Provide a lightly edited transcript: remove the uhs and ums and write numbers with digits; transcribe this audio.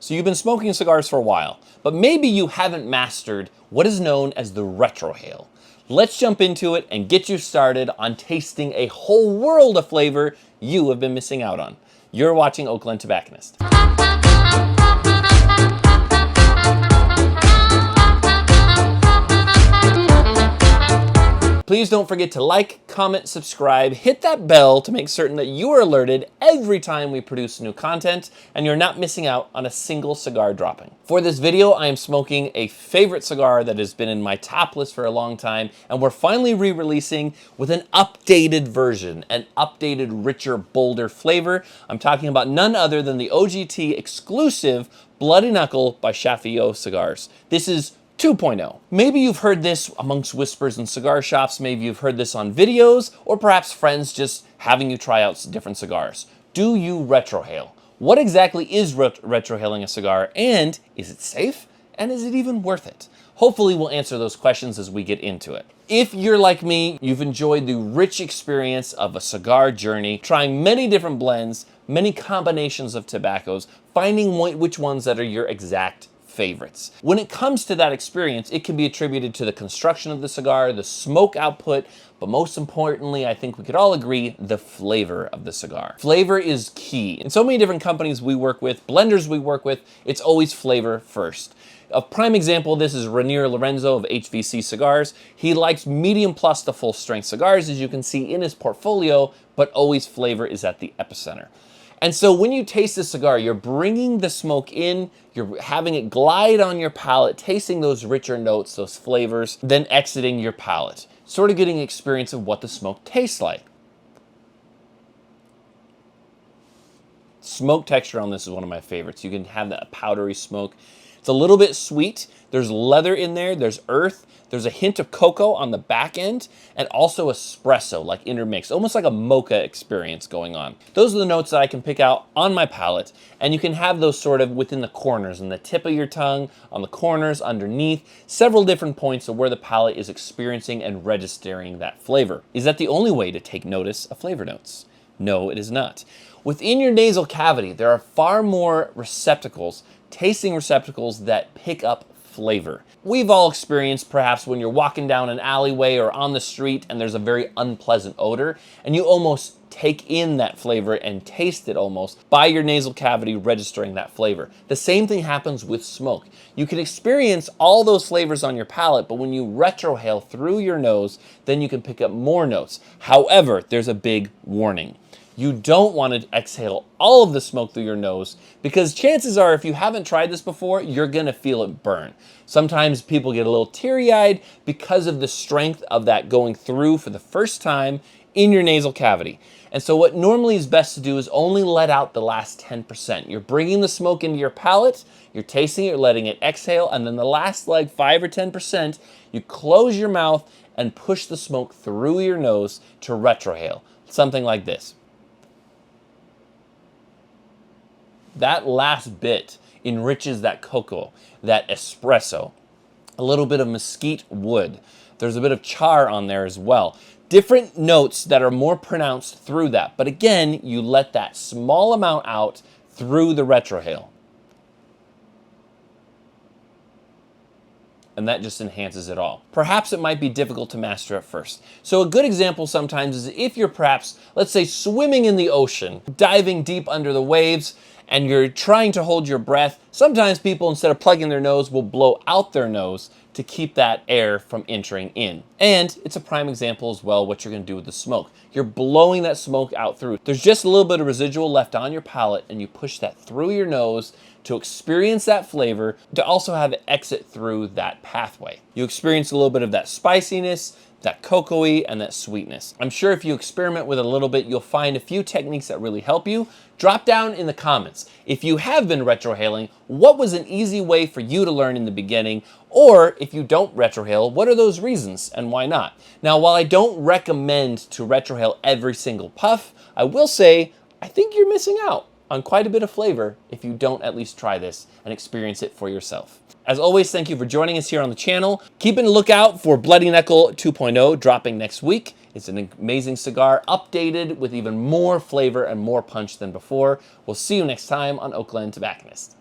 So you've been smoking cigars for a while, but maybe you haven't mastered what is known as the retrohale. Let's jump into it and get you started on tasting a whole world of flavor you have been missing out on. You're watching Oakland Tobacconist. Please don't forget to like, comment, subscribe, hit that bell to make certain that you are alerted every time we produce new content and you're not missing out on a single cigar dropping. For this video, I am smoking a favorite cigar that has been in my top list for a long time, and we're finally re-releasing with an updated version, an updated, richer, bolder flavor. I'm talking about none other than the OGT exclusive Bloody Knuckle by Shafio Cigars. This is 2.0. Maybe you've heard this amongst whispers in cigar shops, maybe you've heard this on videos, or perhaps friends just having you try out different cigars. Do you retrohale? What exactly is retrohaling a cigar, and is it safe? And is it even worth it? Hopefully we'll answer those questions as we get into it. If you're like me, you've enjoyed the rich experience of a cigar journey, trying many different blends, many combinations of tobaccos, finding which ones that are your exact favorites. When it comes to that experience, it can be attributed to the construction of the cigar, the smoke output, but most importantly, I think we could all agree, the flavor of the cigar. Flavor is key. In so many different companies we work with, blenders we work with, it's always flavor first. A prime example of this is Rainier Lorenzo of HVC Cigars. He likes medium plus to full strength cigars, as you can see in his portfolio, but always flavor is at the epicenter. And so when you taste the cigar, you're bringing the smoke in, you're having it glide on your palate, tasting those richer notes, those flavors, then exiting your palate. Sort of getting an experience of what the smoke tastes like. Smoke texture on this is one of my favorites. You can have that powdery smoke. It's a little bit sweet. There's leather in there, there's earth, there's a hint of cocoa on the back end, and also espresso, like intermixed, almost like a mocha experience going on. Those are the notes that I can pick out on my palate, and you can have those sort of within the corners, in the tip of your tongue, on the corners, underneath, several different points of where the palate is experiencing and registering that flavor. Is that the only way to take notice of flavor notes? No, it is not. Within your nasal cavity, there are far more receptacles, tasting receptacles that pick up flavor. We've all experienced perhaps when you're walking down an alleyway or on the street and there's a very unpleasant odor and you almost take in that flavor and taste it almost by your nasal cavity registering that flavor. The same thing happens with smoke. You can experience all those flavors on your palate, but when you retrohale through your nose, then you can pick up more notes. However, there's a big warning. You don't want to exhale all of the smoke through your nose because chances are if you haven't tried this before, you're going to feel it burn. Sometimes people get a little teary-eyed because of the strength of that going through for the first time in your nasal cavity. And so what normally is best to do is only let out the last 10%. You're bringing the smoke into your palate, you're tasting it, you're letting it exhale, and then the last like 5 or 10%, you close your mouth and push the smoke through your nose to retrohale. Something like this. That last bit enriches that cocoa, that espresso, a little bit of mesquite wood. There's a bit of char on there as well. Different notes that are more pronounced through that. But again, you let that small amount out through the retrohale. And that just enhances it all. Perhaps it might be difficult to master at first. So a good example sometimes is if you're perhaps, let's say, swimming in the ocean, diving deep under the waves, and you're trying to hold your breath, sometimes people, instead of plugging their nose, will blow out their nose to keep that air from entering in. And it's a prime example as well what you're going to do with the smoke. You're blowing that smoke out through. There's just a little bit of residual left on your palate, and you push that through your nose to experience that flavor, to also have it exit through that pathway. You experience a little bit of that spiciness, that cocoa-y, and that sweetness. I'm sure if you experiment with it a little bit, you'll find a few techniques that really help you. Drop down in the comments. If you have been retrohaling, what was an easy way for you to learn in the beginning? Or if you don't retrohale, what are those reasons and why not? Now, while I don't recommend to retrohale every single puff, I will say, I think you're missing out on quite a bit of flavor if you don't at least try this and experience it for yourself. As always, thank you for joining us here on the channel. Keep a lookout for Bloody Knuckle 2.0 dropping next week. It's an amazing cigar, updated with even more flavor and more punch than before. We'll see you next time on Oakland Tobacconist.